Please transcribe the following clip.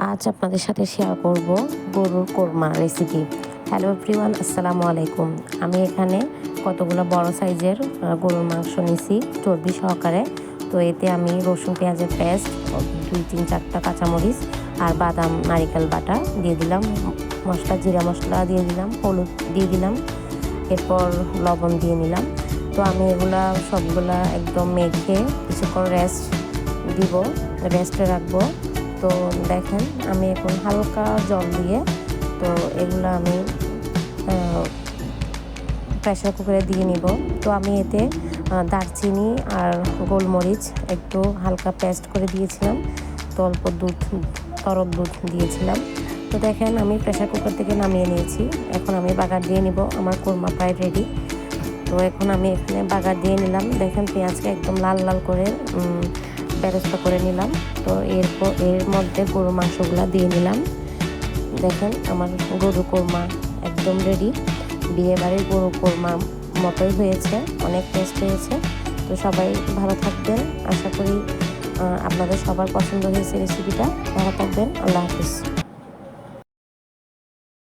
আজ আপনাদের সাথে শেয়ার করব গরুর কোরমা রেসিপি। হ্যালো এভরিওয়ান, আসসালামু আলাইকুম। আমি এখানে কতগুলো বড় সাইজের গরুর মাংস নিছি চর্বি সহকারে। তো এতে আমি রসুন পেঁয়াজের পেস্ট, 2-3-4টা কাঁচামরিচ আর বাদাম নারিকেল বাটা দিয়ে দিলাম, মশলা জিরা মশলা দিয়ে দিলাম, হলুদ দিয়ে দিলাম, এরপর লবণ দিয়ে নিলাম। তো আমি এগুলা সবগুলা একদম মেখে কিছুক্ষণ রেস্টে রাখবো। তো দেখেন আমি এখন হালকা জল দিয়ে তো এগুলো আমি প্রেশার কুকারে দিয়ে নিব। তো আমি এতে দারচিনি আর গোলমরিচ একটু হালকা পেস্ট করে দিয়েছিলাম, তো অল্প তরল দুধ দিয়েছিলাম। তো দেখেন আমি প্রেশার কুকার থেকে নামিয়ে নিয়েছি। এখন আমি বাগার দিয়ে নিব। আমার কোরমা প্রায় রেডি। তো এখন আমি এখানে বাগার দিয়ে নিলাম। দেখেন পেঁয়াজকে একদম লাল লাল করে বেরেস্তা করে নিলাম। তো এর মধ্যে গরুর মাংসগুলো দিয়ে নিলাম। দেখেন আমার গরু কোরমা একদম রেডি। বিয়েবাড়ির গরু কোরমা মতোই হয়েছে, অনেক টেস্ট হয়েছে। তো সবাই ভালো থাকবেন, আশা করি আপনাদের সবার পছন্দ হয়েছে রেসিপিটা। ভালো থাকবেন, আল্লাহ হাফিজ।